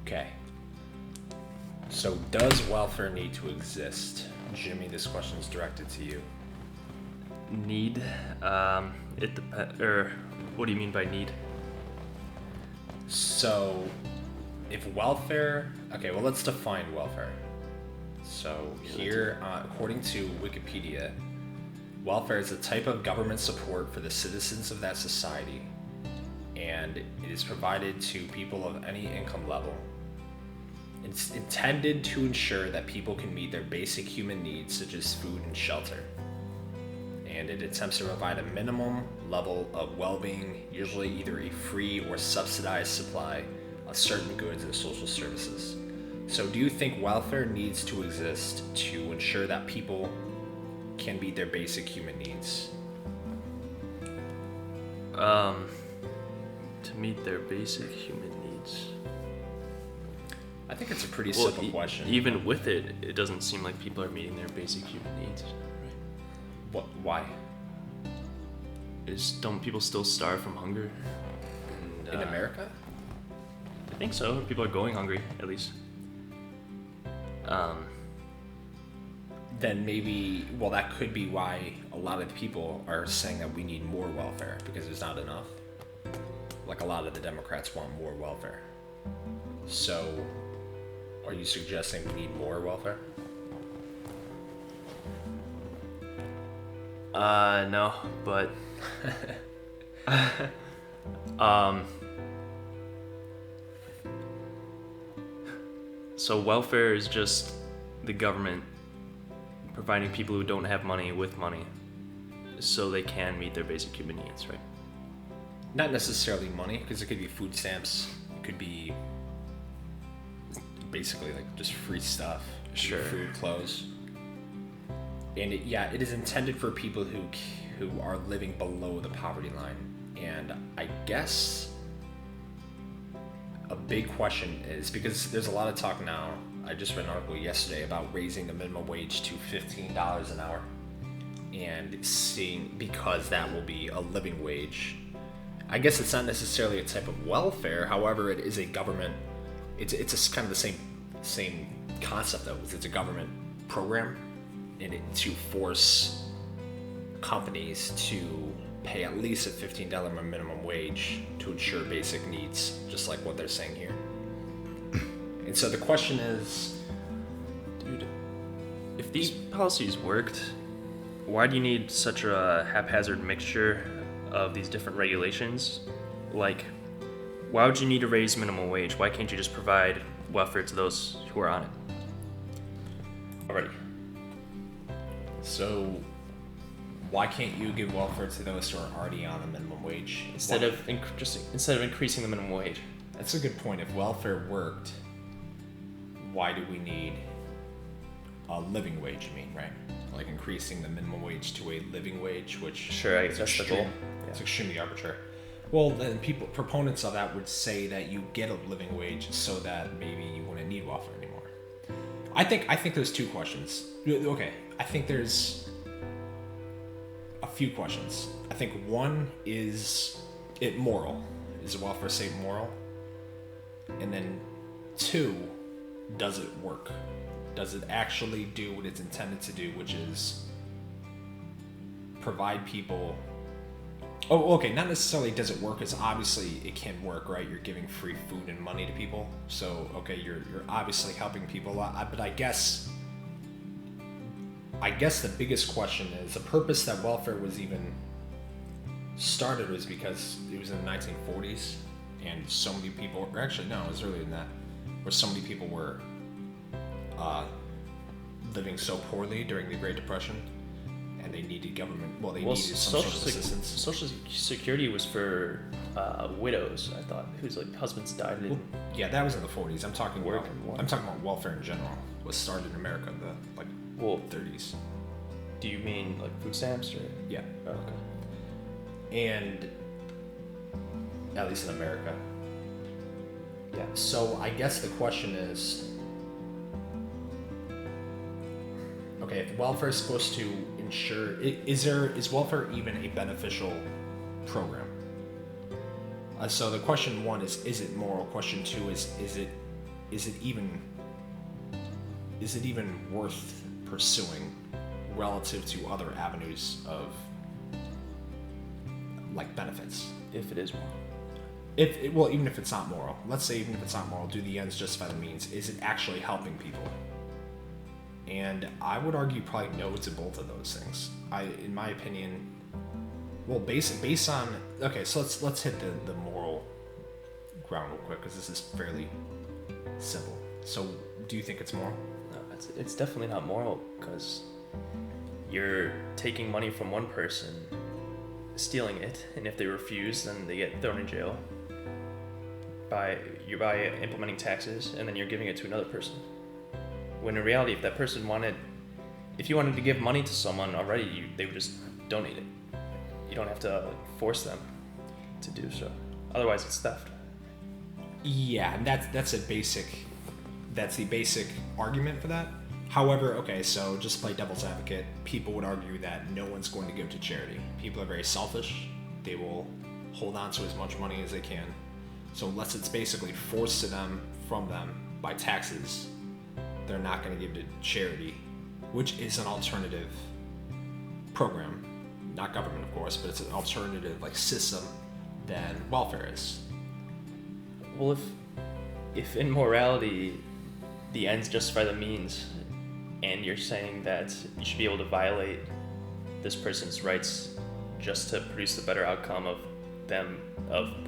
Okay. So does welfare need to exist? Jimmy, this question is directed to you. Need? It depends. Or what do you mean by need? So, if welfare... Okay, well, let's define welfare. So, here, according to Wikipedia, welfare is a type of government support for the citizens of that society, and it is provided to people of any income level. It's intended to ensure that people can meet their basic human needs, such as food and shelter. And it attempts to provide a minimum level of well-being, usually either a free or subsidized supply of certain goods and social services. So do you think welfare needs to exist to ensure that people can meet their basic human needs? To meet their basic human needs. I think it's a pretty simple question. Even with it, it doesn't seem like people are meeting their basic human needs. What? Why? Don't people still starve from hunger? In America? I think so. People are going hungry, at least. Then maybe, well, that could be why a lot of people are saying that we need more welfare, because there's not enough. Like, a lot of the Democrats want more welfare. So, are you suggesting we need more welfare? No, but so welfare is just the government providing people who don't have money with money so they can meet their basic human needs, right? Not necessarily money, because it could be food stamps, it could be basically like just free stuff. Sure. Food, clothes. And it is intended for people who are living below the poverty line. And I guess a big question is, because there's a lot of talk now, I just read an article yesterday about raising the minimum wage to $15 an hour, and seeing, because that will be a living wage. I guess it's not necessarily a type of welfare, however, it is a government, it's a kind of the same concept though, it's a government program, and to force companies to pay at least a $15 minimum wage to ensure basic needs, just like what they're saying here. And so the question is, dude, if these policies worked, why do you need such a haphazard mixture of these different regulations? Like, why would you need to raise minimum wage? Why can't you just provide welfare to those who are on it already? So why can't you give welfare to those who are already on the minimum wage? Instead of increasing the minimum wage. That's a good point. If welfare worked, why do we need a living wage, you mean, right? Like increasing the minimum wage to a living wage, which sure, I guess that's the goal. It's extremely arbitrary. Well, then proponents of that would say that you get a living wage so that maybe you wouldn't need welfare anymore. I think there's two questions. Okay, I think there's a few questions. I think one is it moral? Is the welfare state moral? And then two, does it work? Does it actually do what it's intended to do, which is provide people... Oh, okay, not necessarily does it work, because obviously it can work, right? You're giving free food and money to people. So, okay, you're obviously helping people a lot. But I guess the biggest question is, the purpose that welfare was even started was because it was in the 1940s, and so many people... Or actually, no, it was earlier than that, where so many people were living so poorly during the Great Depression, and they needed government. Well, they needed some sort of assistance. Social Security was for widows, I thought, whose husbands died. Well, yeah, that was in the 40s. I'm talking about welfare in general. It was started in America in the 30s. Do you mean like food stamps or? Yeah. Oh, okay. And at least in America. Yeah. So I guess the question is, okay, if welfare is supposed to ensure, is welfare even a beneficial program? So the question one is it moral? Question two is it is it even worth pursuing relative to other avenues of like benefits? If it is moral. Even if it's not moral, let's say even if it's not moral, do the ends justify the means? Is it actually helping people? And I would argue probably no to both of those things. In my opinion, well, based on, okay, so let's hit the moral ground real quick because this is fairly simple. So, do you think it's moral? No, it's definitely not moral because you're taking money from one person, stealing it, and if they refuse, then they get thrown in jail. By implementing taxes, and then you're giving it to another person. When in reality, if you wanted to give money to someone already, they would just donate it. You don't have to force them to do so. Otherwise, it's theft. Yeah, and that's the basic argument for that. However, okay, so just to play devil's advocate, people would argue that no one's going to give to charity. People are very selfish. They will hold on to as much money as they can. So unless it's basically forced from them by taxes, they're not going to give to charity, which is an alternative program. Not government, of course, but it's an alternative like system than welfare is. Well, if in morality the ends justify the means, and you're saying that you should be able to violate this person's rights just to produce the better outcome of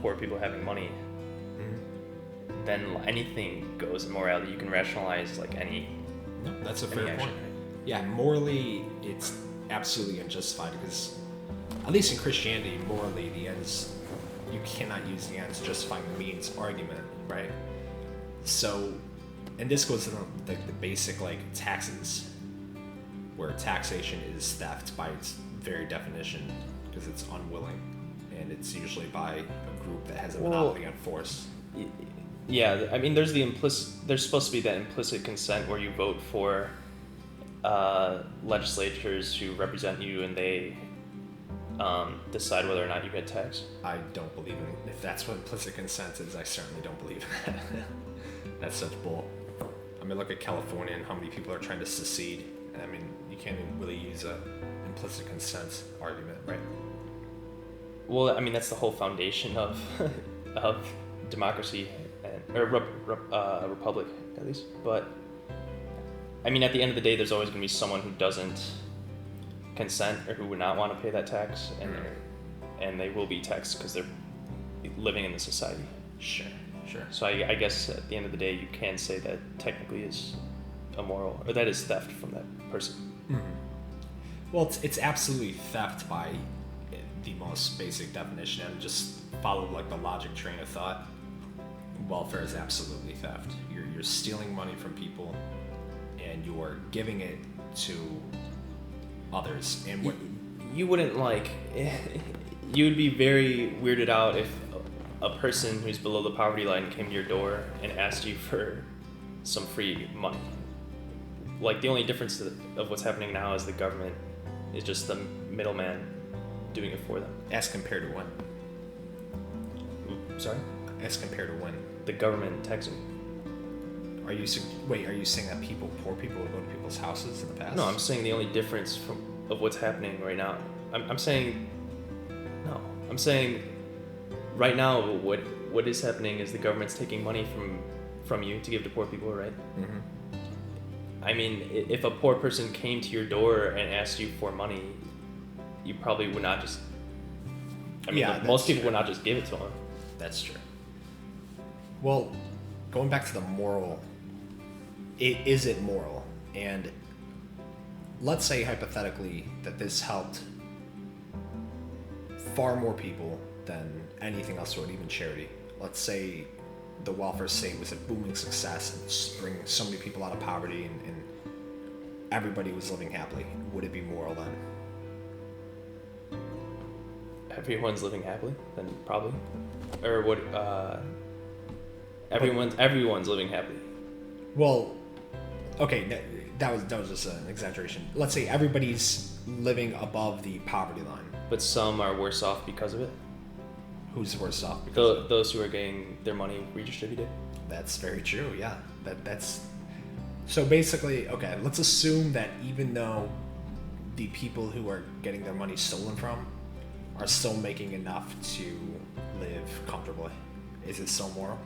poor people having money, then anything goes in morality. You can rationalize like any. No, that's a fair action. point. Yeah, morally, it's absolutely unjustified because, at least in Christianity, morally, you cannot use the ends justifying the means argument, right? So, and this goes to the basic like taxes, where taxation is theft by its very definition because it's unwilling, and it's usually by a group that has a monopoly on force. Yeah, I mean, there's supposed to be that implicit consent where you vote for legislators who represent you and they decide whether or not you get taxed. I don't believe in, if that's what implicit consent is, I certainly don't believe in that. That's such bull. I mean, look at California and how many people are trying to secede. I mean, you can't even really use a implicit consent argument, right? Well, I mean, that's the whole foundation of democracy. Or republic, at least. But, I mean, at the end of the day, there's always going to be someone who doesn't consent or who would not want to pay that tax, and they will be taxed because they're living in the society. Sure. So I guess at the end of the day, you can say that technically is immoral, or that is theft from that person. Mm-hmm. Well, it's absolutely theft by the most basic definition, and just follow like the logic train of thought. Welfare is absolutely theft. You're stealing money from people, and you're giving it to others. And what you wouldn't like, you would be very weirded out if a person who's below the poverty line came to your door and asked you for some free money. Like, the only difference of what's happening now is the government is just the middleman doing it for them. As compared to when? Sorry? As compared to when? The government taxing. Are you saying that poor people would go to people's houses in the past? No, I'm saying the only difference of what's happening right now. I'm saying right now what is happening is the government's taking money from you to give to poor people, right? Mm-hmm. I mean, if a poor person came to your door and asked you for money, you probably would not just. I mean, most people would not just give it to them. That's true. Well, going back to the moral, is it moral? And let's say hypothetically that this helped far more people than anything else, or even charity. Let's say the welfare state was a booming success and bringing so many people out of poverty and everybody was living happily. Would it be moral then? Everyone's living happily, then probably. Or what? Everyone's living happily. Well, okay, that was just an exaggeration. Let's say everybody's living above the poverty line. But some are worse off because of it. Who's worse off? Those who are getting their money redistributed. That's very true. Yeah, that's so basically okay. Let's assume that even though the people who are getting their money stolen from are still making enough to live comfortably, is it so moral?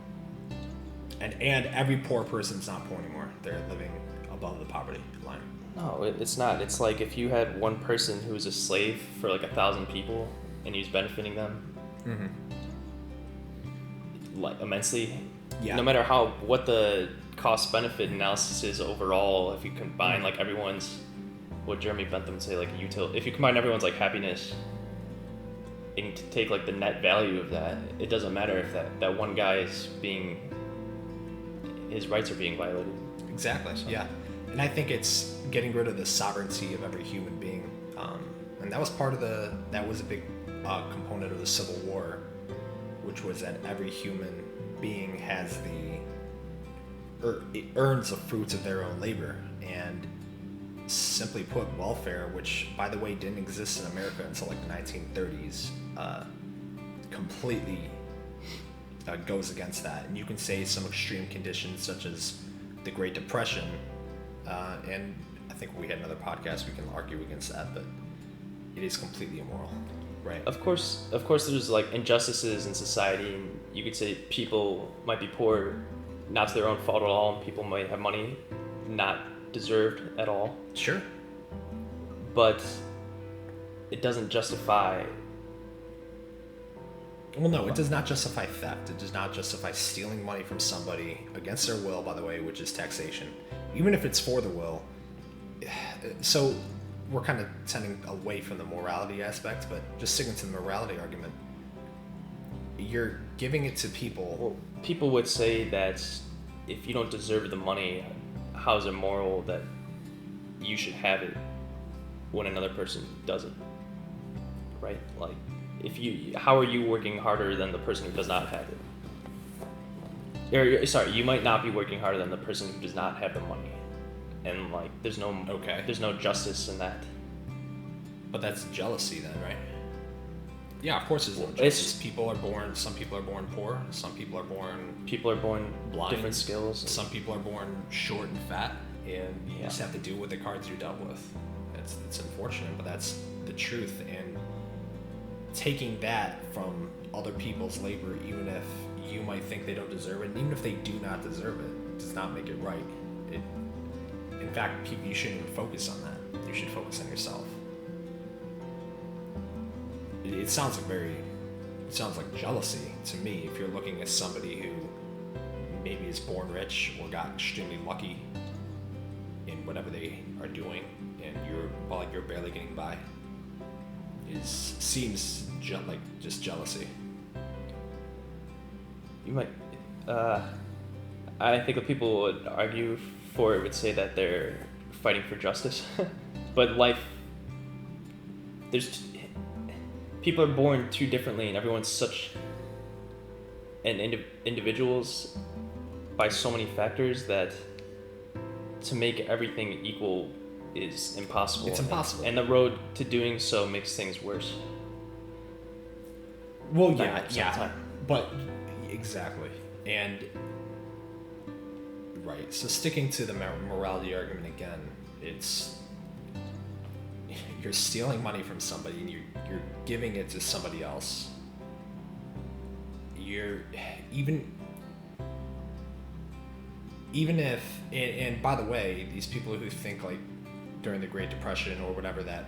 And every poor person's not poor anymore. They're living above the poverty line. No, it's not. It's like if you had one person who was a slave for like 1,000 people and he was benefiting them like immensely. Yeah. No matter what the cost benefit analysis is overall, if you combine like everyone's, what Jeremy Bentham would say, like if you combine everyone's like happiness and take like the net value of that, it doesn't matter if that one guy is his rights are being violated. Exactly. So. Yeah. And I think it's getting rid of the sovereignty of every human being, and that was a big component of the Civil War, which was that every human being has it earns the fruits of their own labor, and simply put, welfare, which by the way didn't exist in America until like the 1930s, completely goes against that. And you can say some extreme conditions such as the Great Depression, and I think we had another podcast we can argue against that, but it is completely immoral, right? Of course there's like injustices in society, and you could say people might be poor not to their own fault at all, and people might have money not deserved at all. Sure. But it doesn't justify. Well, no, it does not justify theft. It does not justify stealing money from somebody against their will, by the way, which is taxation. Even if it's for the will. So we're kind of tending away from the morality aspect, but just sticking to the morality argument. You're giving it to people. Well, people would say that if you don't deserve the money, how is it moral that you should have it when another person doesn't? Right? Like, how are you working harder than the person who does not have it? You might not be working harder than the person who does not have the money, and like, there's no justice in that. But that's jealousy, then, right? Yeah, of course there's no justice. Some people are born poor. Some people are born blind. Different skills. Some people are born short and fat, and you just have to deal with the cards you're dealt with. It's unfortunate, but that's the truth. And taking that from other people's labor, even if you might think they don't deserve it, and even if they do not deserve it, does not make it right. In fact, you shouldn't even focus on that. You should focus on yourself. It sounds like jealousy to me. If you're looking at somebody who maybe is born rich or got extremely lucky in whatever they are doing, and you're barely getting by, seems like just jealousy. You might. I think what people would argue for it would say that they're fighting for justice, but people are born too differently, and everyone's such individuals by so many factors that to make everything equal is impossible. It's impossible. And the road to doing so makes things worse. Well, yeah. But exactly. And right. So sticking to the morality argument again, it's you're stealing money from somebody and you're giving it to somebody else. You're even if, and by the way, these people who think like during the Great Depression or whatever that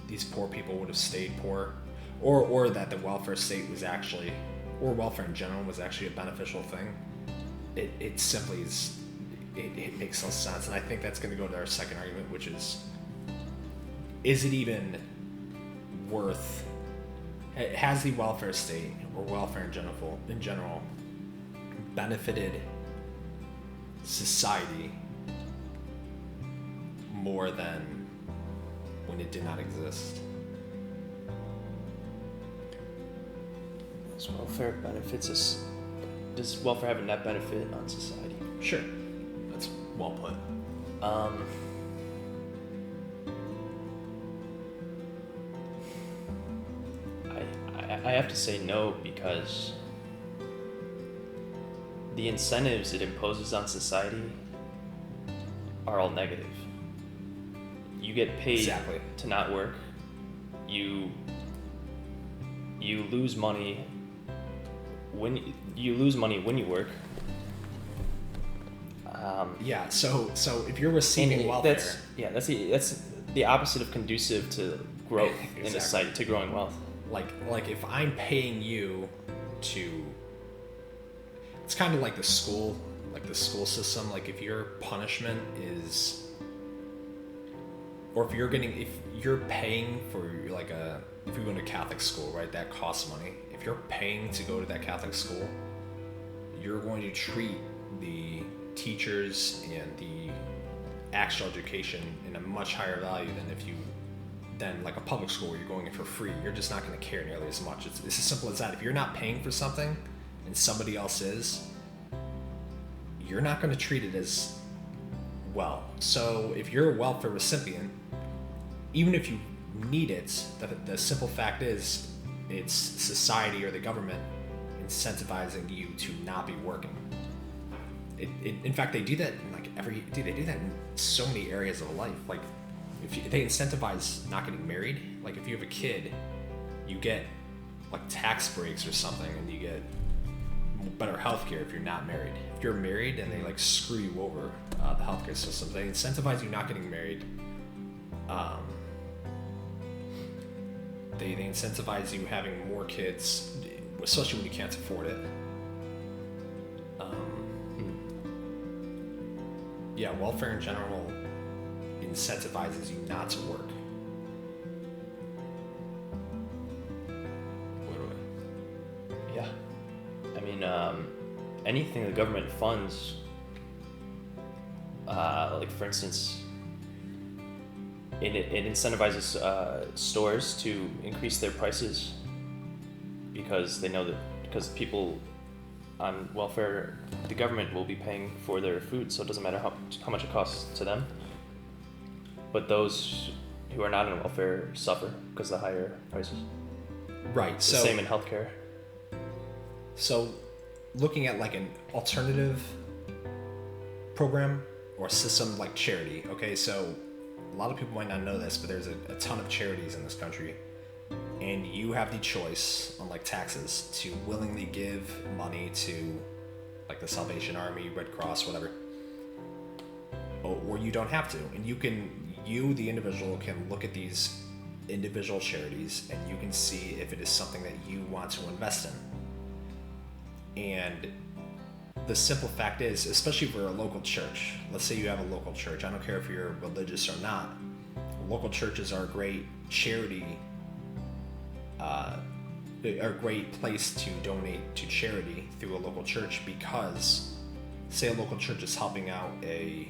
these poor people would have stayed poor, or that the welfare state was actually, or welfare in general was actually a beneficial thing, it simply is, it makes no sense. And I think that's going to go to our second argument, which is it even worth, has the welfare state or welfare in general benefited society more than when it did not exist? Does welfare benefits us? Does welfare have a net benefit on society? Sure, that's well put. I have to say no, because the incentives it imposes on society are all negative. You get paid Exactly. to not work. You lose money when you work. Yeah. So if you're receiving welfare, That's the opposite of conducive to growth in a Exactly. site, to growing wealth. like if I'm paying you to, it's kind of like the school system. Like if your punishment is, or if you're paying for if you're going to Catholic school, right, that costs money. If you're paying to go to that Catholic school, you're going to treat the teachers and the actual education in a much higher value than like a public school where you're going in for free. You're just not going to care nearly as much. It's as simple as that. If you're not paying for something and somebody else is, you're not going to treat it as well. So if you're a welfare recipient, even if you need it, the simple fact is it's society or the government incentivizing you to not be working. In fact, they do that in they do that in so many areas of life. Like they incentivize not getting married. Like if you have a kid, you get like tax breaks or something, and you get better healthcare if you're not married. If you're married, and they like screw you over, the healthcare system. They incentivize you not getting married. They incentivize you having more kids, especially when you can't afford it. Yeah, welfare in general incentivizes you not to work. Yeah. I mean, anything the government funds, like for instance, it incentivizes stores to increase their prices because they know that because people on welfare, the government will be paying for their food, so it doesn't matter how much it costs to them. But those who are not on welfare suffer because of the higher prices. Right. The same in healthcare. So, looking at like an alternative program or system like charity. Okay, so a lot of people might not know this, but there's a ton of charities in this country, and you have the choice, unlike taxes, to willingly give money to like the Salvation Army, Red Cross, whatever, or you don't have to. And you the individual can look at these individual charities and you can see if it is something that you want to invest in. And the simple fact is, especially for a local church, let's say you have a local church, I don't care if you're religious or not, local churches are a great charity, are a great place to donate to charity through a local church, because say a local church is helping out a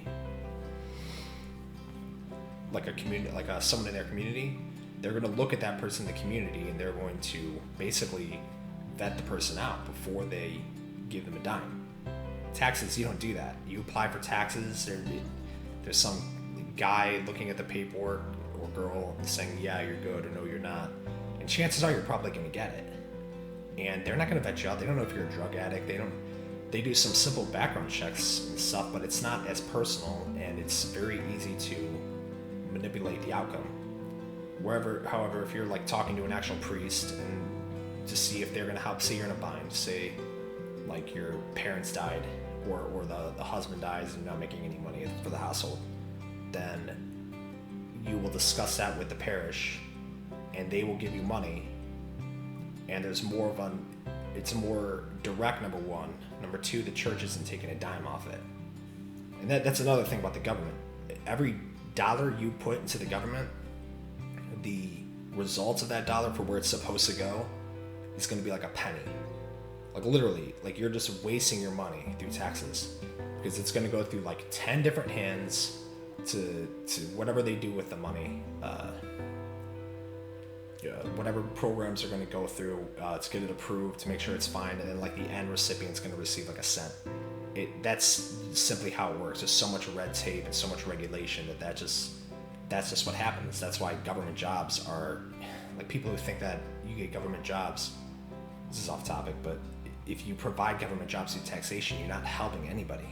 community, someone in their community, they're going to look at that person in the community and they're going to basically vet the person out before they give them a dime. Taxes, you don't do that. You apply for taxes, there's some guy looking at the paperwork or girl saying, yeah, you're good, or no, you're not. And chances are you're probably going to get it. And they're not going to vet you out. They don't know if you're a drug addict. They do some simple background checks and stuff, but it's not as personal, and it's very easy to manipulate the outcome. However, if you're like talking to an actual priest and to see if they're going to help, say you're in a bind, say like your parents died, or the husband dies and you're not making any money for the household, then you will discuss that with the parish and they will give you money, and there's more of it's more direct, number one. Number two, the church isn't taking a dime off it. And that's another thing about the government. Every dollar you put into the government, the results of that dollar for where it's supposed to go is going to be like a penny. Like literally, like you're just wasting your money through taxes, because it's going to go through like 10 different hands to whatever they do with the money. Whatever programs are going to go through to get it approved, to make sure it's fine, and then like the end recipient's going to receive like a cent. That's simply how it works. There's so much red tape and so much regulation that's just what happens. That's why government jobs are, like, people who think that you get government jobs, this is off topic, but if you provide government jobs through taxation, you're not helping anybody.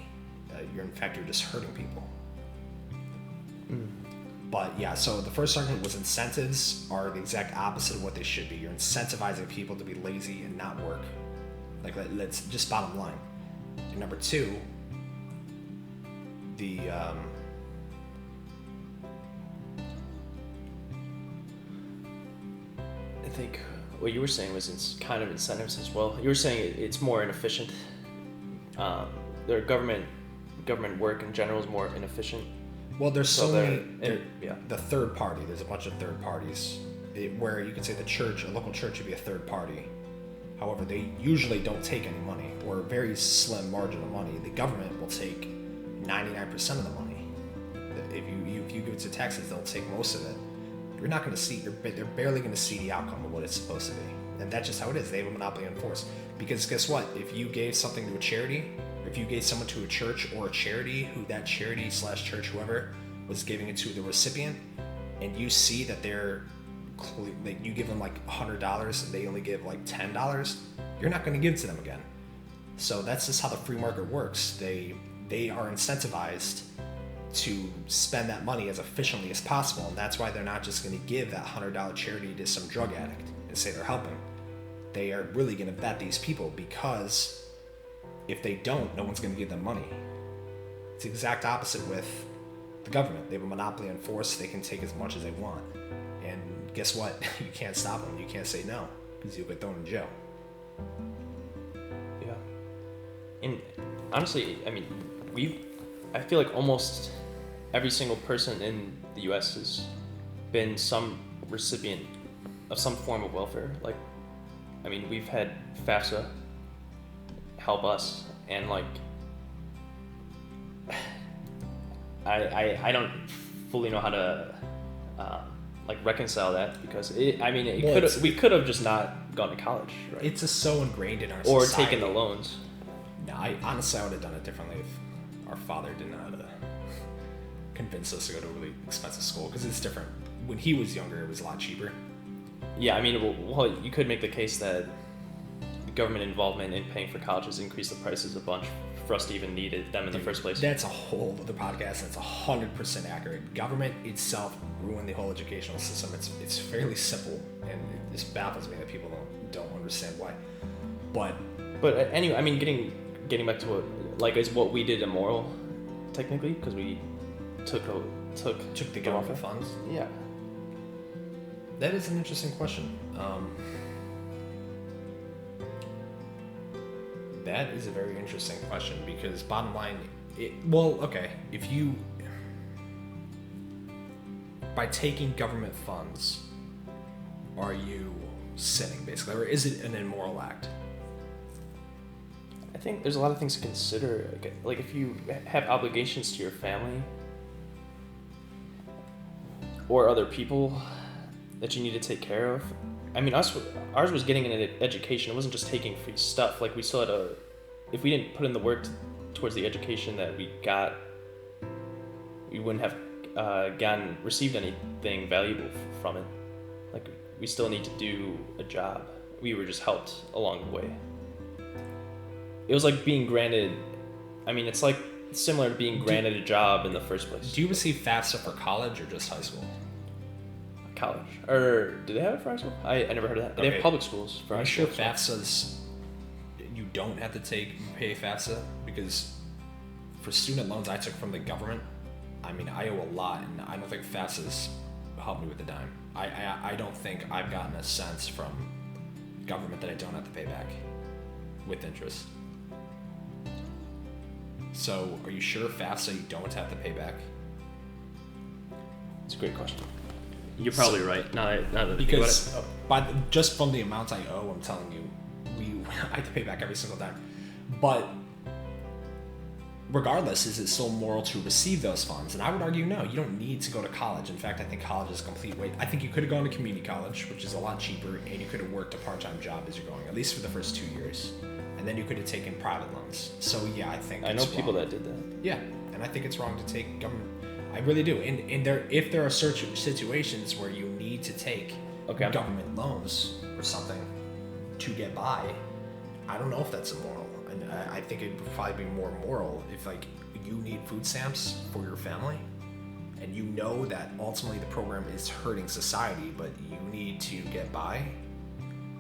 You're just hurting people. But yeah, so the first argument was incentives are the exact opposite of what they should be. You're incentivizing people to be lazy and not work. Like, let's just bottom line. And number two, I think what you were saying was kind of incentives as well. You were saying it's more inefficient. Their government work in general is more inefficient. Well, there's so many. Yeah. The third party. There's a bunch of third parties where you could say a local church would be a third party. However, they usually don't take any money, or a very slim margin of money. The government will take 99% of the money. If you give it to taxes, they'll take most of it. You're not going to see. They're barely going to see the outcome of what it's supposed to be, and that's just how it is. They have a monopoly on force. Because guess what? If you gave something to a charity, or if you gave someone to a church or a charity, who that charity / church, whoever was giving it to the recipient, and you see that you give them like $100 and they only give like $10, you're not going to give it to them again. So that's just how the free market works. They are incentivized to spend that money as efficiently as possible, and that's why they're not just going to give that $100 charity to some drug addict and say they're helping. They are really going to vet these people, because if they don't, no one's going to give them money. It's the exact opposite with the government. They have a monopoly on force. They can take as much as they want. And guess what? You can't stop them. You can't say no, because you'll get thrown in jail. Yeah. And honestly, I mean, I feel like almost every single person in the U.S. has been some recipient of some form of welfare. Like, I mean, we've had FAFSA help us, and like, I don't fully know how to like reconcile that, because we could have just not gone to college, right? It's just so ingrained in our or society. taken the loans. No, I honestly would have done it differently if our father did not convince us to go to a really expensive school, because it's different. When he was younger, it was a lot cheaper. Yeah, I mean, well, you could make the case that government involvement in paying for colleges increased the prices a bunch for us to even need them in the first place. That's a whole other podcast. That's 100% accurate. Government itself ruined the whole educational system. It's fairly simple, and it just baffles me that people don't understand why. But anyway, I mean, getting back to is what we did immoral, technically, because we took the government funds. Yeah. That is an interesting question. That is a very interesting question, because bottom line, if you, by taking government funds, are you sinning, basically, or is it an immoral act? I think there's a lot of things to consider. Like if you have obligations to your family or other people that you need to take care of. I mean, ours was getting an education. It wasn't just taking free stuff. Like, we still had if we didn't put in the work towards the education that we got, we wouldn't have received anything valuable from it. Like, we still need to do a job. We were just helped along the way. It was like being granted, I mean, it's like similar to being granted a job in the first place. Do you receive FAFSA for college or just high school? College. Or do they have it for high school? I never heard of that. They have public schools for high school. Are you sure FAFSA's, you don't have to pay FAFSA? Because for student loans I took from the government, I mean, I owe a lot, and I don't think FAFSA's helped me with a dime. I don't think I've gotten a cent from government that I don't have to pay back with interest. So, are you sure FAFSA you don't have to pay back? It's a great question. You're probably right. Because just from the amount I owe, I'm telling you, I have to pay back every single time. But regardless, is it still moral to receive those funds? And I would argue no. You don't need to go to college. In fact, I think college is a complete waste. I think you could have gone to community college, which is a lot cheaper, and you could have worked a part-time job as you're going, at least for the first 2 years. And then you could have taken private loans. So yeah, I think I know people that did that. Yeah, and I think it's wrong to take government. I really do. And if there are certain situations where you need to take government loans or something to get by, I don't know if that's immoral. And I think it'd probably be more moral if like you need food stamps for your family, and you know that ultimately the program is hurting society, but you need to get by.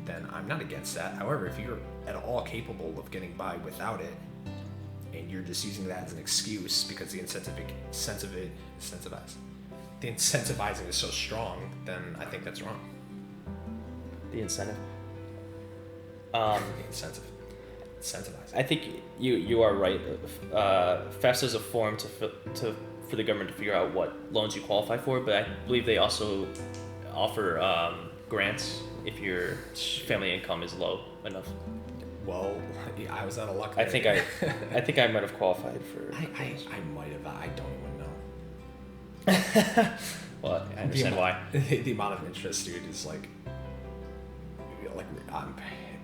Then I'm not against that. However, if you're at all capable of getting by without it, and you're just using that as an excuse because the incentivizing is so strong, then I think that's wrong. The incentive. The incentivizing. I think you are right. FAFSA is a form for the government to figure out what loans you qualify for, but I believe they also offer grants if your family income is low enough. Well, I was out of luck. I think I might have qualified for. I might have. I don't even know. Well, I understand why. The amount of interest, dude, is like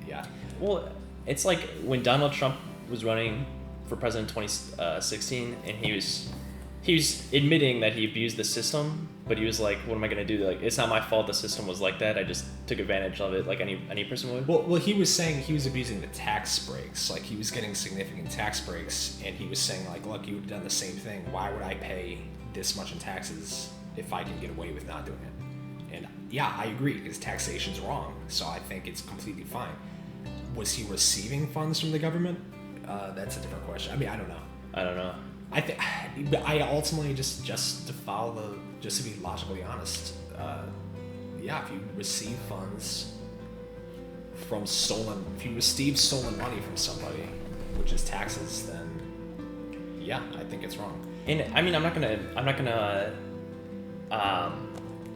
yeah. Well, it's like when Donald Trump was running for president in 2016, and he was admitting that he abused the system, but he was like, "What am I gonna do? Like, it's not my fault. The system was like that. I just took advantage of it, like any person would." Well, he was saying he was abusing the tax breaks. Like he was getting significant tax breaks, and he was saying like, "Look, you've done the same thing. Why would I pay this much in taxes if I can get away with not doing it?" And yeah, I agree because taxation's wrong. So I think it's completely fine. Was he receiving funds from the government? That's a different question. I mean, I don't know. I ultimately just to be logically honest, yeah, if you receive funds from if you receive stolen money from somebody, which is taxes, then yeah, I think it's wrong. And I mean, I'm not gonna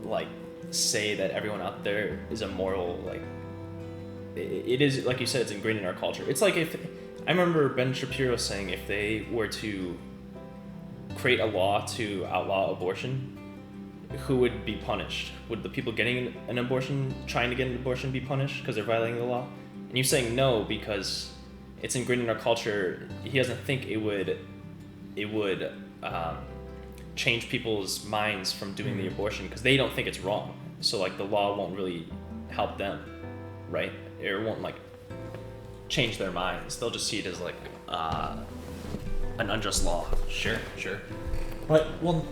like say that everyone out there is immoral. Like it is, like you said, it's ingrained in our culture. It's like if I remember Ben Shapiro saying if they were to create a law to outlaw abortion, who would be punished? Would the people getting an abortion, trying to get an abortion, be punished because they're violating the law? And you're saying no because it's ingrained in our culture. He doesn't think it would change people's minds from doing the abortion because they don't think it's wrong. So like the law won't really help them, right? It won't like change their minds. They'll just see it as like an unjust law. Sure. But, well,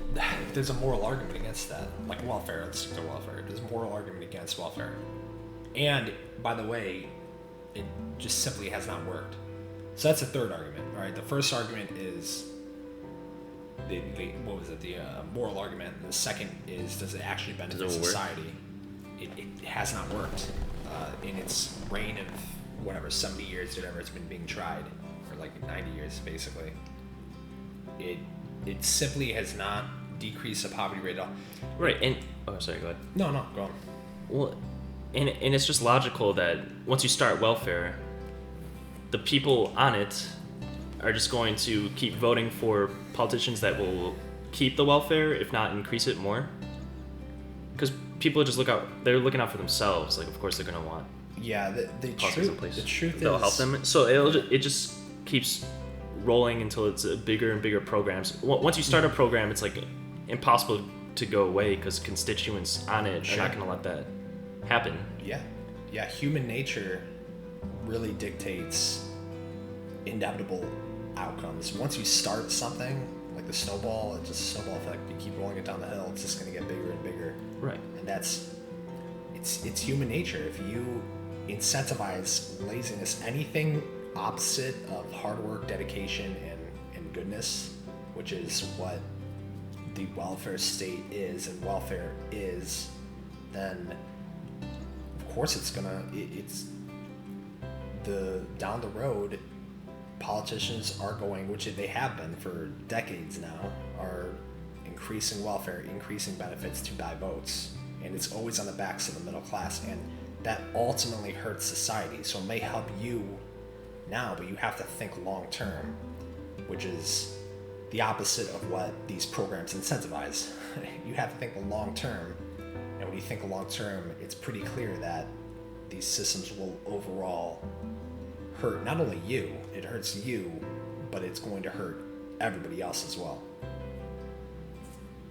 there's a moral argument against that. Like welfare, let's stick to welfare. There's a moral argument against welfare. And, by the way, it just simply has not worked. So that's the third argument, all right? The first argument is, the moral argument. And the second is, does it actually benefit society? It has not worked. In its reign of, 70 years, whatever, it's been being tried. For like 90 years, basically. It simply has not decreased the poverty rate at all. Right, and sorry, go ahead. No, go on. Well, and it's just logical that once you start welfare, the people on it are just going to keep voting for politicians that will keep the welfare, if not increase it more. Because people just they're looking out for themselves. Like, of course, they're gonna want. Yeah, the truth they'll is help them. So it just keeps rolling until it's bigger and bigger programs. Once you start a program, it's like impossible to go away because constituents on it are not going to let that happen. Yeah. Human nature really dictates inevitable outcomes. Once you start something like the snowball, it's just a snowball effect. You keep rolling it down the hill, it's just going to get bigger and bigger. Right. And it's human nature. If you incentivize laziness, anything opposite of hard work, dedication, and goodness, which is what the welfare state is and welfare is, then of course it's down the road, politicians are going, which they have been for decades now, are increasing welfare, increasing benefits to buy votes, and it's always on the backs of the middle class, and that ultimately hurts society. So it may help you now, but you have to think long term, which is the opposite of what these programs incentivize. You have to think long term, and when you think long term, it's pretty clear that these systems will overall hurt not only you, it hurts you, but it's going to hurt everybody else as well.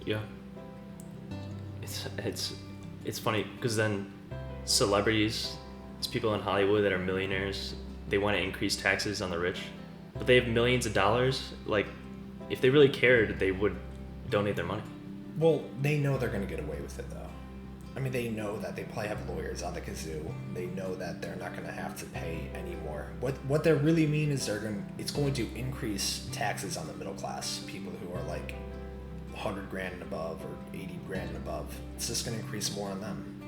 Yeah. It's funny because then celebrities, it's people in Hollywood that are millionaires, they want to increase taxes on the rich, but they have millions of dollars. Like, if they really cared, they would donate their money. Well, they know they're going to get away with it, though. I mean, they know that they probably have lawyers on the kazoo. They know that they're not going to have to pay anymore. What they really mean is it's going to increase taxes on the middle class, people who are like 100 grand and above or 80 grand and above. It's just going to increase more on them.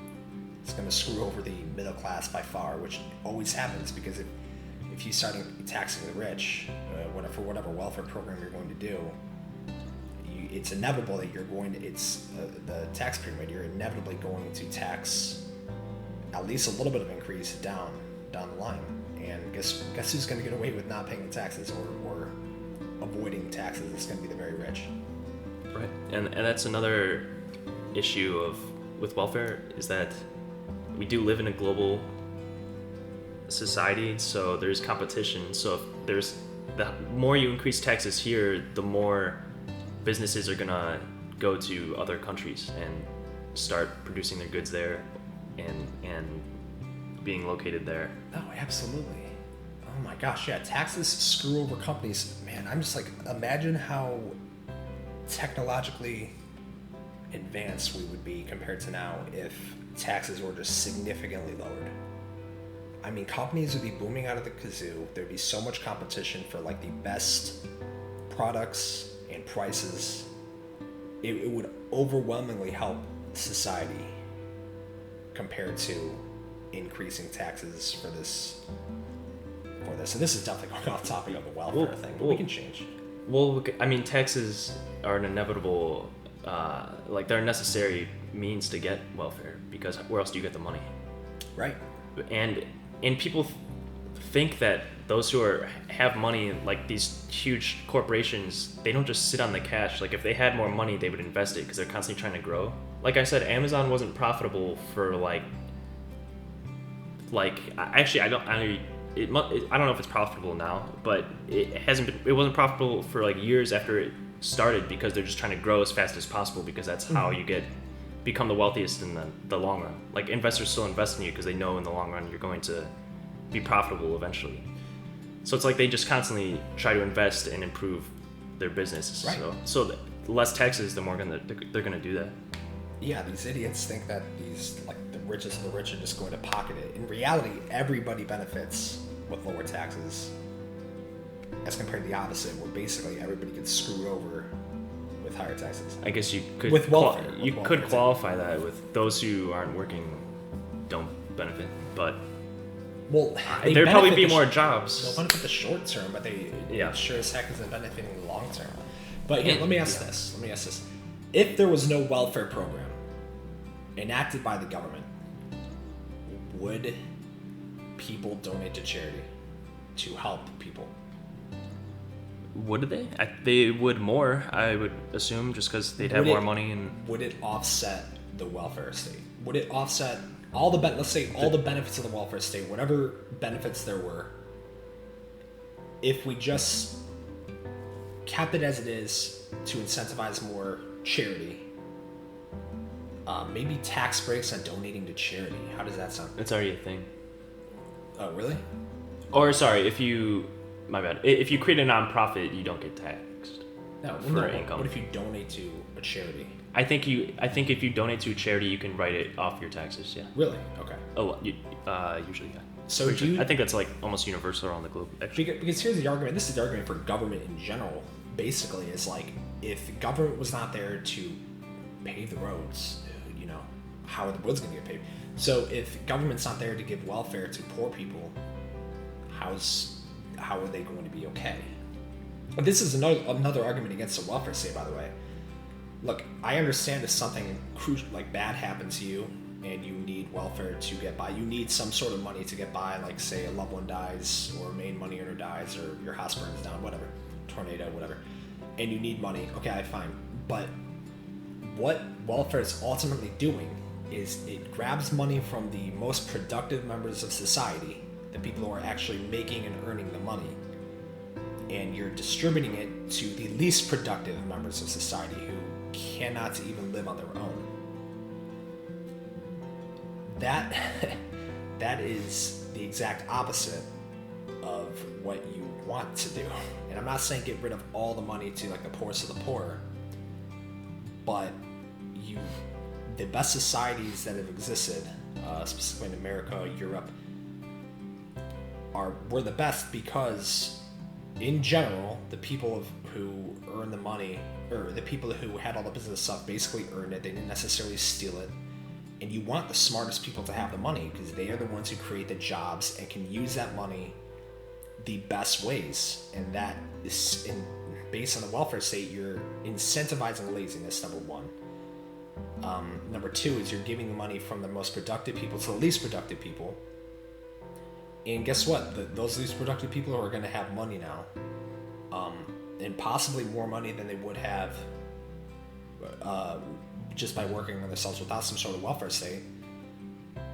It's going to screw over the middle class by far, which always happens because if you start taxing the rich, for whatever welfare program you're going to do, it's inevitable that the tax pyramid, you're inevitably going to tax at least a little bit of increase down the line. And guess who's going to get away with not paying the taxes or avoiding taxes? It's going to be the very rich. Right, and that's another issue with welfare is that we do live in a global society, so there's competition. So if the more you increase taxes here, the more businesses are gonna go to other countries and start producing their goods there and being located there. Oh, absolutely. Oh my gosh, yeah, taxes screw over companies. Man, I'm just like, imagine how technologically advanced we would be compared to now if taxes were just significantly lowered. I mean, companies would be booming out of the kazoo. There'd be so much competition for like the best products and prices. It would overwhelmingly help society compared to increasing taxes for this. So this is definitely going off topic of the welfare thing, but we can change. Well, I mean, taxes are an inevitable, they're a necessary means to get welfare, because where else do you get the money? Right. And people think that those who have money, like these huge corporations, they don't just sit on the cash. Like, if they had more money, they would invest it because they're constantly trying to grow. Like I said, Amazon wasn't profitable for I don't know if it's profitable now, but it wasn't profitable for like years after it started, because they're just trying to grow as fast as possible, because that's how you become the wealthiest in the long run. Like, investors still invest in you because they know in the long run you're going to be profitable eventually. So it's like they just constantly try to invest and improve their business. Right. So the less taxes, the more they're gonna do that. Yeah, these idiots think that the richest of the rich are just going to pocket it. In reality, everybody benefits with lower taxes, as compared to the opposite, where basically everybody gets screwed over with higher taxes. I guess you could with welfare. Could qualify that with those who aren't working don't benefit, but there'd probably be more jobs. They'll benefit the short term, but it sure as heck isn't benefiting the long term. But here, let me ask this. If there was no welfare program enacted by the government, would people donate to charity to help people? Would they? They would more, I would assume, just because they'd have more money. And would it offset the welfare state? Would it offset all the benefits of the welfare state, whatever benefits there were, if we just kept it as it is to incentivize more charity? Maybe tax breaks on donating to charity. How does that sound? It's already a thing. Oh, really? Or sorry, my bad. If you create a nonprofit, you don't get taxed for income. What if you donate to a charity? I think if you donate to a charity, you can write it off your taxes. Yeah. Really? Okay. Oh, usually, yeah. So I think that's like almost universal around the globe, actually. Because here's the argument. This is the argument for government in general. Basically, is like, if government was not there to pave the roads, how are the roads going to get paved? So if government's not there to give welfare to poor people, how are they going to be okay? But this is another argument against the welfare state, by the way. Look, I understand if something crucial, like bad happened to you and you need welfare to get by, you need some sort of money to get by, like say a loved one dies or a main money earner dies or your house burns down, whatever, tornado, whatever, and you need money. Okay, fine. But what welfare is ultimately doing is it grabs money from the most productive members of society, the people who are actually making and earning the money, and you're distributing it to the least productive members of society who cannot even live on their own. That is the exact opposite what you want to do. And I'm not saying get rid of all the money to like the poorest of the poor, but the best societies that have existed, specifically in America, Europe, were the best because, in general, the people who earned the money, or the people who had all the business stuff, basically earned it. They didn't necessarily steal it. And you want the smartest people to have the money because they are the ones who create the jobs and can use that money the best ways. And that is, based on the welfare state, you're incentivizing laziness, number one. Number two is you're giving the money from the most productive people to the least productive people. And guess what? Those least productive people are going to have money now. And possibly more money than they would have just by working on themselves without some sort of welfare state.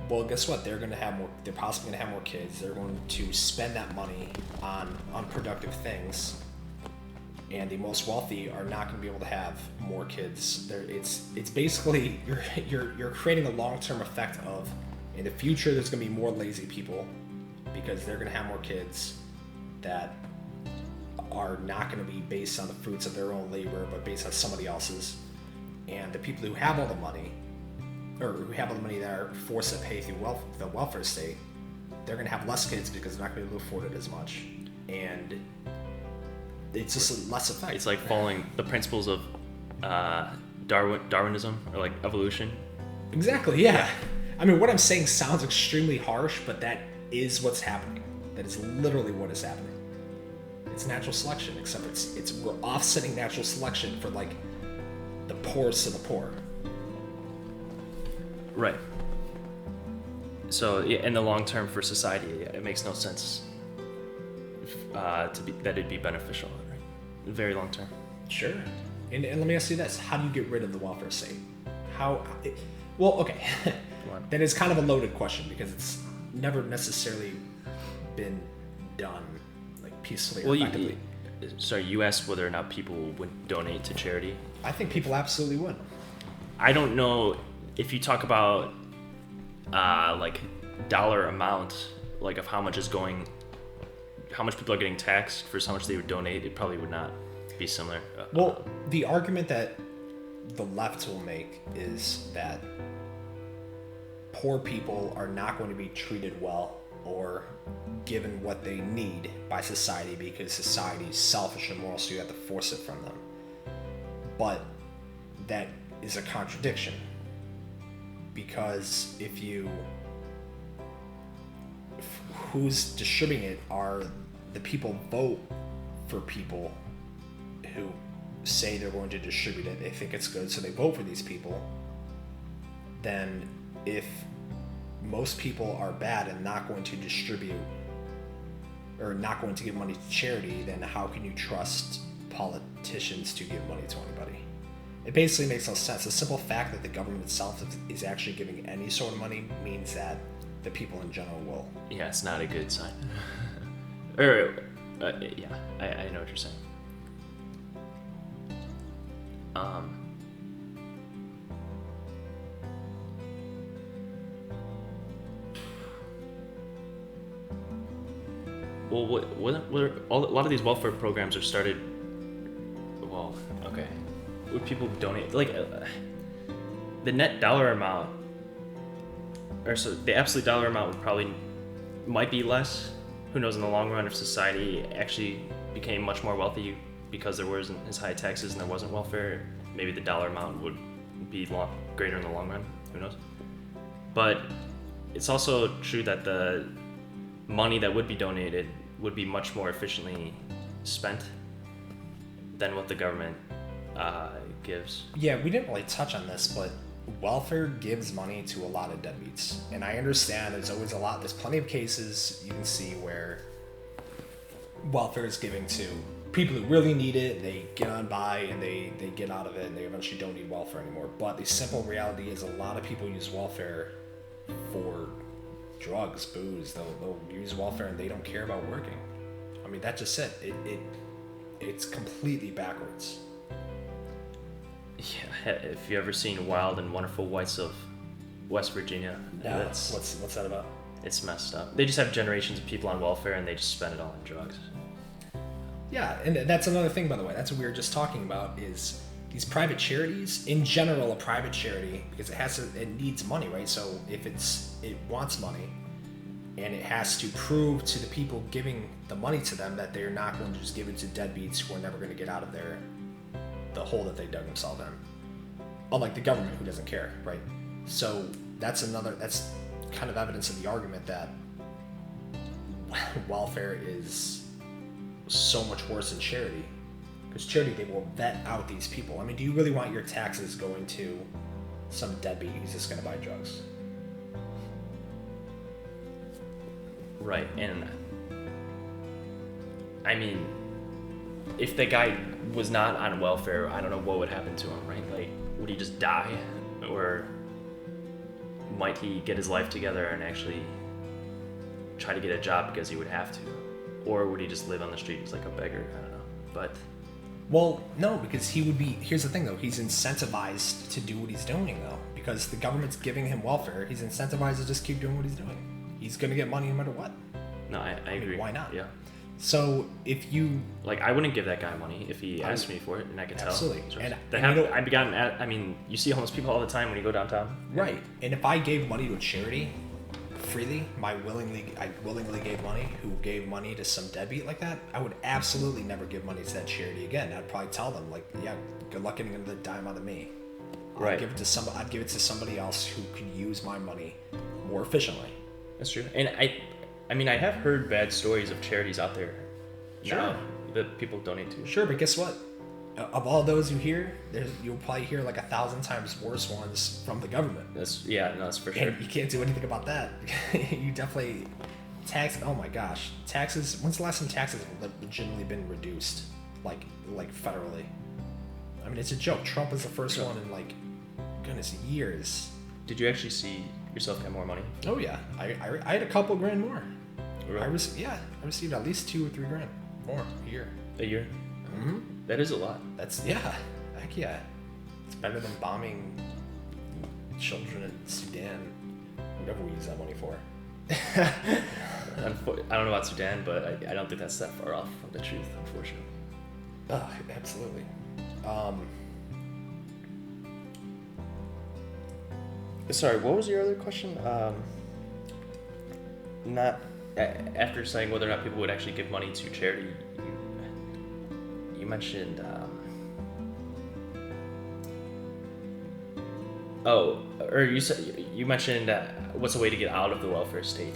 Well, guess what? They're possibly going to have more kids. They're going to spend that money on unproductive things. And the most wealthy are not going to be able to have more kids. It's basically you're creating a long-term effect of, in the future there's going to be more lazy people because they're going to have more kids that are not going to be based on the fruits of their own labor, but based on somebody else's. And the people who have all the money, or who have all the money that are forced to pay through the welfare state, they're going to have less kids because they're not going to be able to afford it as much. And it's just less effect. It's like following the principles of Darwinism, or like evolution. Exactly, yeah. I mean, what I'm saying sounds extremely harsh, but that is what's happening. That is literally what is happening. It's natural selection, except we're offsetting natural selection for like the poorest of the poor. Right. So in the long term for society, it makes no sense that it'd be beneficial, right? Very long term. Sure. And let me ask you this: how do you get rid of the welfare state? Well, okay. That is kind of a loaded question because it's never necessarily been done like peacefully or effectively. Sorry, you asked whether or not people would donate to charity. I think people absolutely would. I don't know if you talk about like dollar amount, like of how much people are getting taxed for how much they would donate. It probably would not be similar. Well, the argument that the left will make is that poor people are not going to be treated well or given what they need by society because society is selfish and moral, so you have to force it from them. But that is a contradiction, because who's distributing it are the people vote for people who say they're going to distribute it. They think it's good, so they vote for these people. Then if most people are bad and not going to distribute or not going to give money to charity, then how can you trust politicians to give money to anybody? It basically makes no sense. The simple fact that the government itself is actually giving any sort of money means that the people in general will. Yeah, it's not a good sign. I know what you're saying. Well, a lot of these welfare programs are started. Well, okay, would people donate like the net dollar amount, or so the absolute dollar amount might be less. Who knows in the long run if society actually became much more wealthy because there wasn't as high taxes and there wasn't welfare, maybe the dollar amount would be greater in the long run. Who knows? But it's also true that the money that would be donated would be much more efficiently spent than what the government gives. Yeah, we didn't really touch on this, but welfare gives money to a lot of deadbeats. And I understand there's plenty of cases you can see where welfare is giving to people who really need it, they get on by and they get out of it and they eventually don't need welfare anymore. But the simple reality is a lot of people use welfare for drugs, booze. They'll use welfare and they don't care about working. I mean, that's just it. It's completely backwards. Yeah, if you ever seen Wild and Wonderful Whites of West Virginia, What's that about? It's messed up. They just have generations of people on welfare and they just spend it all on drugs. Yeah, and that's another thing, by the way. That's what we were just talking about, is these private charities, in general, a private charity, because it needs money, right? So if it wants money, and it has to prove to the people giving the money to them that they're not going to just give it to deadbeats who are never going to get out of the hole that they dug themselves in. Unlike the government, who doesn't care, right? So that's kind of evidence of the argument that welfare is so much worse than charity. Because charity, they will vet out these people. I mean, do you really want your taxes going to some deadbeat who's just going to buy drugs? Right, and I mean, if the guy was not on welfare, I don't know what would happen to him, right? Like, would he just die? Or might he get his life together and actually try to get a job because he would have to? Or would he just live on the streets like a beggar? I don't know. But well, no, because here's the thing though, he's incentivized to do what he's doing though. Because the government's giving him welfare, he's incentivized to just keep doing what he's doing. He's gonna get money no matter what. No, I agree. Why not? Yeah. So if you I wouldn't give that guy money if he asked me for it, and I could absolutely. tell. And I mean, you see homeless people all the time when you go downtown. Right. And if I gave money to a charity freely, I willingly gave money, who gave money to some deadbeat like that, I would absolutely never give money to that charity again. I'd probably tell them, like, yeah, good luck getting another dime out of me. Right. I'd give it to somebody else who could use my money more efficiently. That's true. And I mean, I have heard bad stories of charities out there now that people donate to. Sure, but guess what? Of all those you hear, you'll probably hear like 1,000 times worse ones from the government. That's for sure. And you can't do anything about that. You definitely oh my gosh, taxes. When's the last time taxes have legitimately been reduced, like federally? I mean, it's a joke. Trump is the first one in goodness, years. Did you actually see yourself get more money? Oh yeah, I had a couple grand more. Really? I received at least 2 or 3 grand more a year. A year? Mm-hmm. That is a lot. Heck yeah. It's better than bombing children in Sudan, whatever we use that money for. I don't know about Sudan, but I don't think that's that far off from the truth, unfortunately. Absolutely. Sorry, what was your other question? After saying whether or not people would actually give money to charity, you mentioned you mentioned what's a way to get out of the welfare state,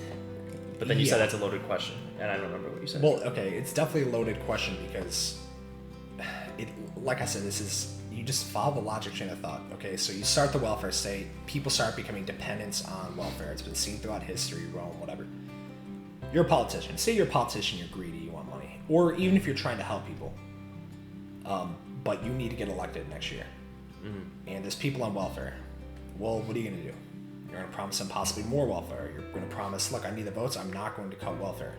but then you said that's a loaded question, and I don't remember what you said. Well, okay, it's definitely a loaded question because like I said, you just follow the logic chain of thought. Okay, so you start the welfare state, people start becoming dependents on welfare. It's been seen throughout history, Rome, whatever. You're a politician. Say you're a politician, you're greedy, you want money. Or even if you're trying to help people, but you need to get elected next year. Mm-hmm. And there's people on welfare. Well, what are you going to do? You're going to promise them possibly more welfare. You're going to promise, look, I need the votes, I'm not going to cut welfare.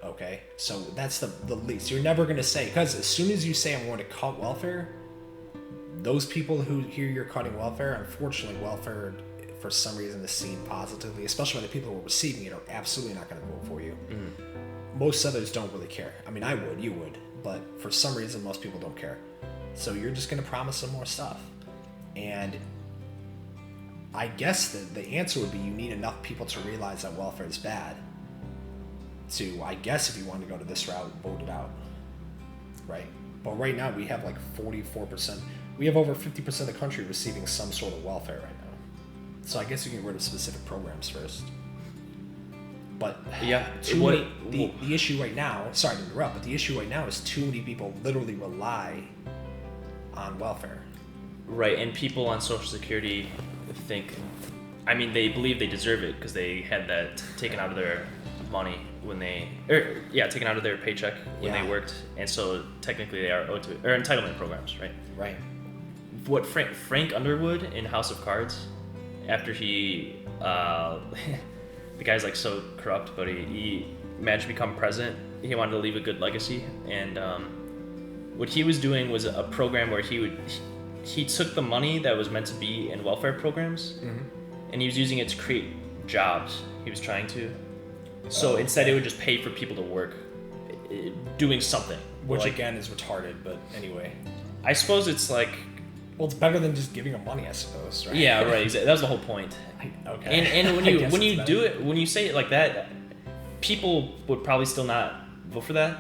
Okay, so that's the least. You're never going to say, because as soon as you say I'm going to cut welfare, those people who hear you're cutting welfare, unfortunately, welfare for some reason is seen positively, especially when the people who are receiving it are absolutely not going to vote for you. Mm-hmm. Most others don't really care. I mean, I would, you would, but for some reason, most people don't care. So you're just going to promise them more stuff. And I guess the answer would be you need enough people to realize that welfare is bad to, I guess, if you want to go to this route, vote it out, right? But right now we have like 44%. We have over 50% of the country receiving some sort of welfare right now. So I guess you can get rid of specific programs first. But yeah, the issue right now, sorry to interrupt, but the issue right now is too many people literally rely on welfare. Right, and people on Social Security they believe they deserve it because they had that taken out of their money when taken out of their paycheck when they worked, and so technically they are owed to it, or entitlement programs, right? Right. What Frank Underwood in House of Cards, after he, the guy's like so corrupt, but he managed to become president. He wanted to leave a good legacy, and what he was doing was a program where he took the money that was meant to be in welfare programs, mm-hmm. and he was using it to create jobs. He was trying to. So instead, it would just pay for people to work, doing something. Which like, again is retarded, but anyway. I suppose it's like. Well, it's better than just giving them money, I suppose, right? Yeah, right. Exactly. That was the whole point. Okay. And when you do it, when you say it like that, people would probably still not vote for that,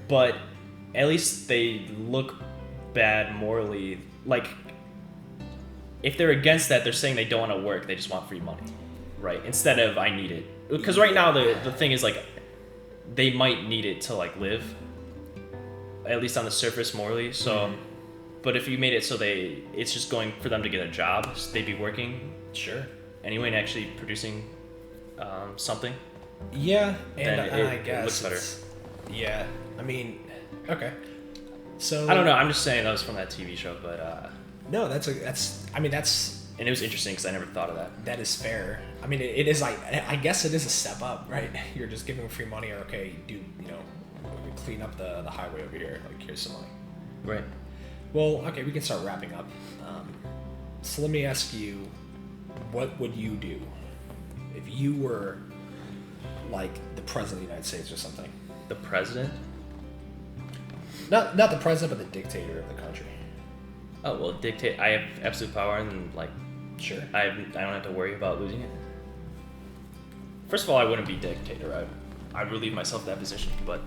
but at least they look bad morally. Like, if they're against that, they're saying they don't want to work, they just want free money, right? Instead of I need it. Because right now the thing is like, they might need it to like live, at least on the surface morally. So, but if you made it so it's just going for them to get a job, so they'd be working. Sure. Anyway, and actually producing something. Yeah, and then I guess it looks better. Yeah, I mean, okay. So I don't know. I'm just saying that was from that TV show, but no, that's and it was interesting because I never thought of that. That is fair. I mean, it is like, I guess it is a step up, right? You're just giving them free money, or okay, clean up the highway over here. Like, here's some money. Right. Well, okay, we can start wrapping up. So let me ask you, what would you do if you were like the president of the United States or something? The president? Not the president, but the dictator of the country. Oh well, dictate. I have absolute power, and like, sure, I don't have to worry about losing it. First of all, I wouldn't be dictator. I'd relieve myself of that position, but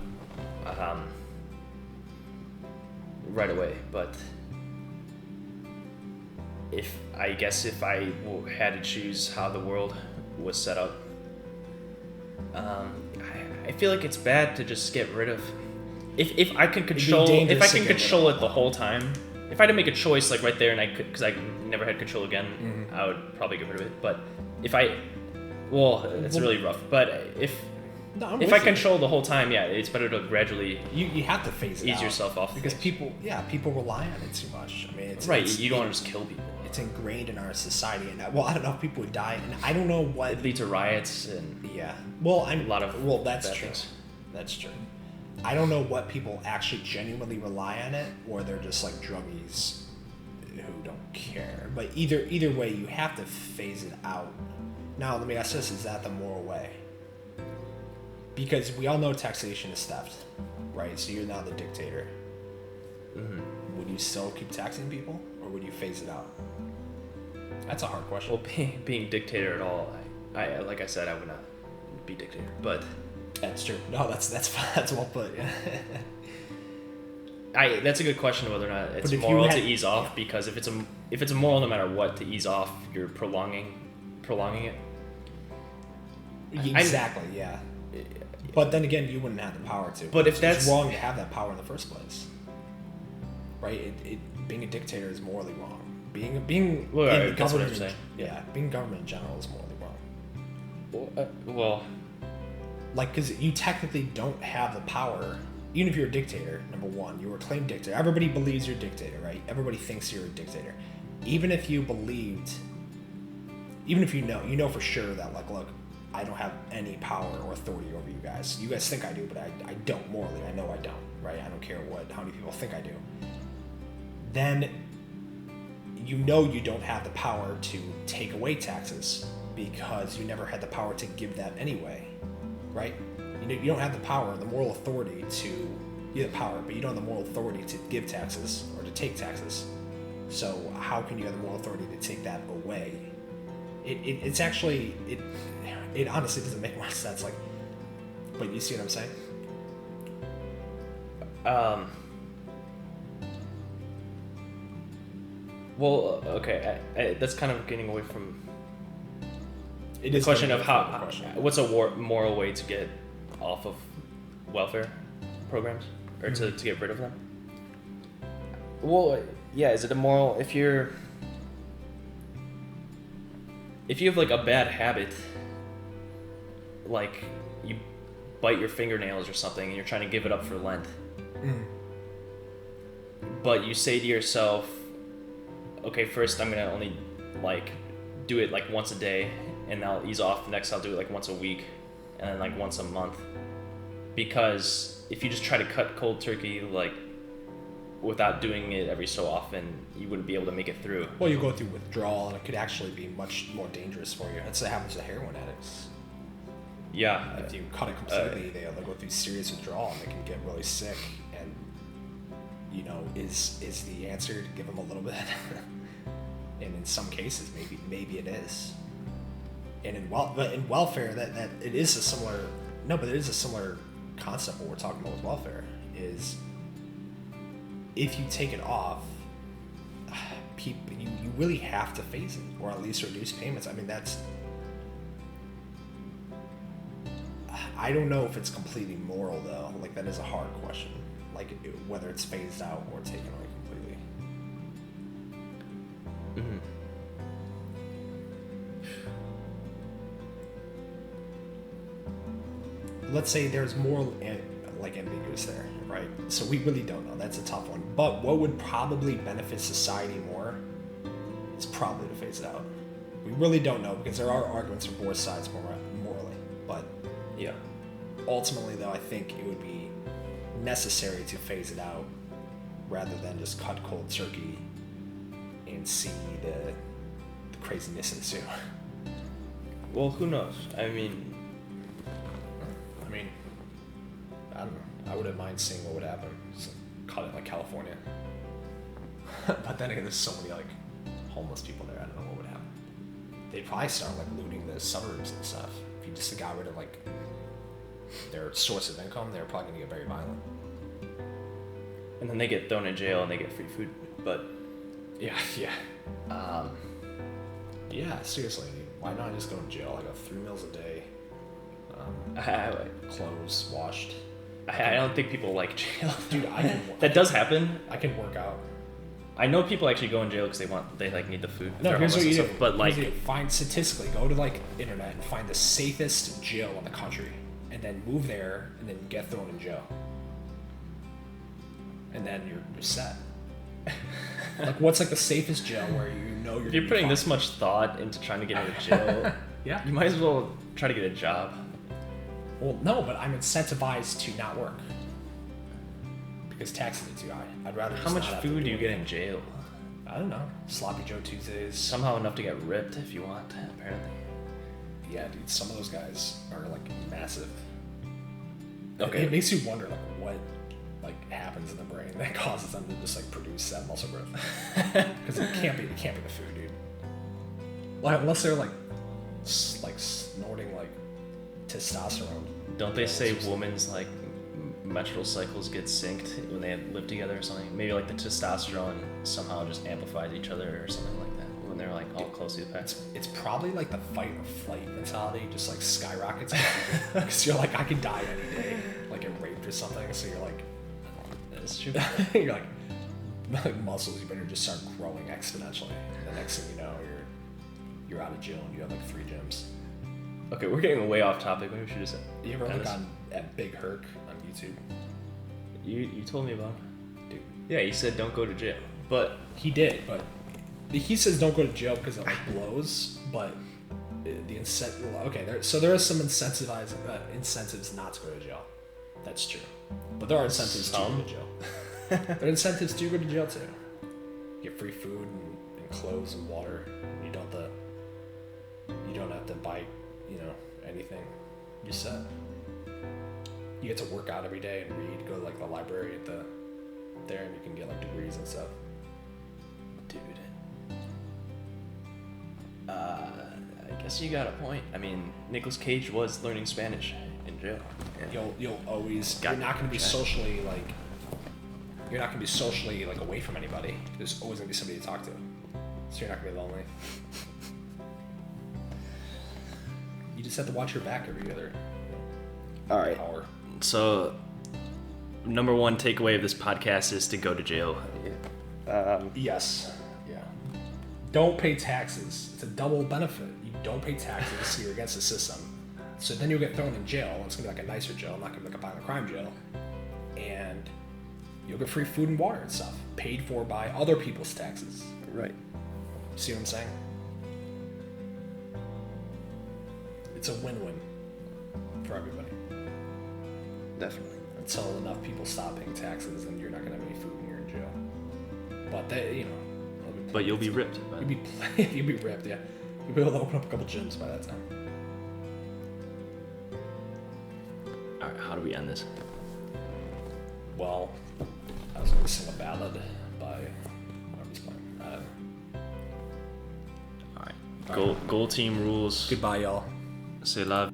right away. But if I had to choose how the world was set up, I feel like it's bad to just get rid of. If I could control, it the whole time. If I had to make a choice like right there, and I could, because I never had control again, I would probably get rid of it. But it's really rough. But if I control the whole time, yeah, it's better to gradually. You have to phase it ease out yourself off because people rely on it too much. I mean, it's right. You don't want to just kill people. It's ingrained in our society, and I don't know if people would die, and I don't know what it leads to riots and that's true. Things. That's true. I don't know what people actually genuinely rely on it, or they're just like druggies who don't care. But either way, you have to phase it out. Now, let me ask this: is that the moral way? Because we all know taxation is theft, right? So you're now the dictator. Mm-hmm. Would you still keep taxing people, or would you phase it out? That's a hard question. Well, being dictator at all, I like I said, I would not be dictator, but. That's true. No, that's well put. That's a good question whether or not it's moral to ease off, because if it's a moral no matter what to ease off, you're prolonging it. Exactly. Yeah. But then again, you wouldn't have the power to. But if that's wrong to have that power in the first place, right? Being a dictator is morally wrong. Being in government, being government in general is morally wrong. Like, because you technically don't have the power. Even if you're a dictator, number one, you're a claimed dictator. Everybody believes you're a dictator, right? Everybody thinks you're a dictator. Even if you know for sure that, like, look, I don't have any power or authority over you guys. You guys think I do, but I don't morally. I know I don't, right? I don't care how many people think I do. Then you don't have the power to take away taxes because you never had the power to give that anyway. Right? You don't have the power, the moral authority you have the power, but you don't have the moral authority to give taxes or to take taxes. So how can you have the moral authority to take that away? It's actually, it honestly doesn't make much sense. Like, but you see what I'm saying? Well, okay, that's kind of getting away from the question of what's a moral way to get off of welfare programs, or to get rid of them? Well, yeah, is it immoral if you have like a bad habit, like you bite your fingernails or something and you're trying to give it up for Lent, but you say to yourself, okay, first I'm gonna only like do it like once a day, and I'll ease off. Next, I'll do it like once a week, and then like once a month. Because if you just try to cut cold turkey, like without doing it every so often, you wouldn't be able to make it through. Well, you go through withdrawal, and it could actually be much more dangerous for you. That's what happens to heroin addicts. Yeah. If you cut it completely, they'll go through serious withdrawal, and they can get really sick. And is the answer to give them a little bit? And in some cases, maybe it is. And in welfare, that it is a similar. No, but it is a similar concept. What we're talking about with welfare is, if you take it off, you really have to phase it, or at least reduce payments. I mean, I don't know if it's completely moral though. Like, that is a hard question. Like, whether it's phased out or taken away completely. Mm-hmm. Let's say there's more ambiguous there, right? So we really don't know. That's a tough one. But what would probably benefit society more is probably to phase it out. We really don't know, because there are arguments from both sides morally. But yeah, ultimately though, I think it would be necessary to phase it out rather than just cut cold turkey and see the craziness ensue. Well, who knows? I mean, I don't know. I wouldn't mind seeing what would happen. Just cut it like California. But then again, there's so many homeless people there. I don't know what would happen. They'd probably start looting the suburbs and stuff. If you just got rid of their source of income, they're probably gonna get very violent. And then they get thrown in jail and they get free food. But yeah. Yeah, seriously. Why not just go to jail? I got 3 meals a day. Clothes washed. I don't think people like jail. Dude, that does happen. I can work out. I know people actually go in jail because they need the food. No, here's what you do. But find statistically, go to internet and find the safest jail in the country, and then move there, and then get thrown in jail, and then you're set. What's the safest jail where you're? If you're putting this much thought into trying to get out of jail, yeah, you might as well try to get a job. Well, no, but I'm incentivized to not work because taxes are too high. I'd rather. How much food do you get in jail? I don't know. Sloppy Joe Tuesdays. Somehow enough to get ripped if you want, apparently. Yeah, dude. Some of those guys are massive. Okay. It makes you wonder what happens in the brain that causes them to just produce that muscle growth. Because it can't be the food, dude. Unless they're snorting testosterone. Don't they say women's menstrual cycles get synced when they live together or something? Maybe the testosterone somehow just amplifies each other or something like that when they're all close together. It's probably the fight or flight mentality just skyrockets because you're I could die any day, get raped or something. So you're that's true. You're muscles, you better just start growing exponentially. And the next thing you know, you're out of jail and you have 3 gyms. Okay, we're getting way off topic. Maybe we should just. You ever look at Big Herc on YouTube? You told me about him. Dude. Yeah, he said don't go to jail, but he did. But he says don't go to jail because it blows. But the incentive. Okay, there are some incentives not to go to jail. That's true. But there are incentives to go to jail. There are incentives to go to jail too. You get free food and clothes and water. You don't have to buy anything. You're set. You get to work out every day and read. Go to the library there, and you can get degrees and stuff. Dude. I guess you got a point. I mean, Nicolas Cage was learning Spanish in jail. Yeah. You'll always. You're not going to be socially You're not going to be socially away from anybody. There's always going to be somebody to talk to. So you're not going to be lonely. You just have to watch your back every other hour. So, number one takeaway of this podcast is to go to jail. Yes. Yeah. Don't pay taxes. It's a double benefit. You don't pay taxes, so you're against the system. So then you'll get thrown in jail. It's going to be a nicer jail, not going to be a violent crime jail. And you'll get free food and water and stuff, paid for by other people's taxes. Right. See what I'm saying? It's a win-win for everybody. Definitely. Until enough people stop paying taxes, then you're not going to have any food and you're in jail. But they, you know, they'll be But you'll be ripped. you'll be ripped, yeah. You'll be able to open up a couple gyms by that time. All right, how do we end this? Well, I was going to sing a ballad by whoever's playing. All right. Goal team rules. Goodbye, y'all. C'est la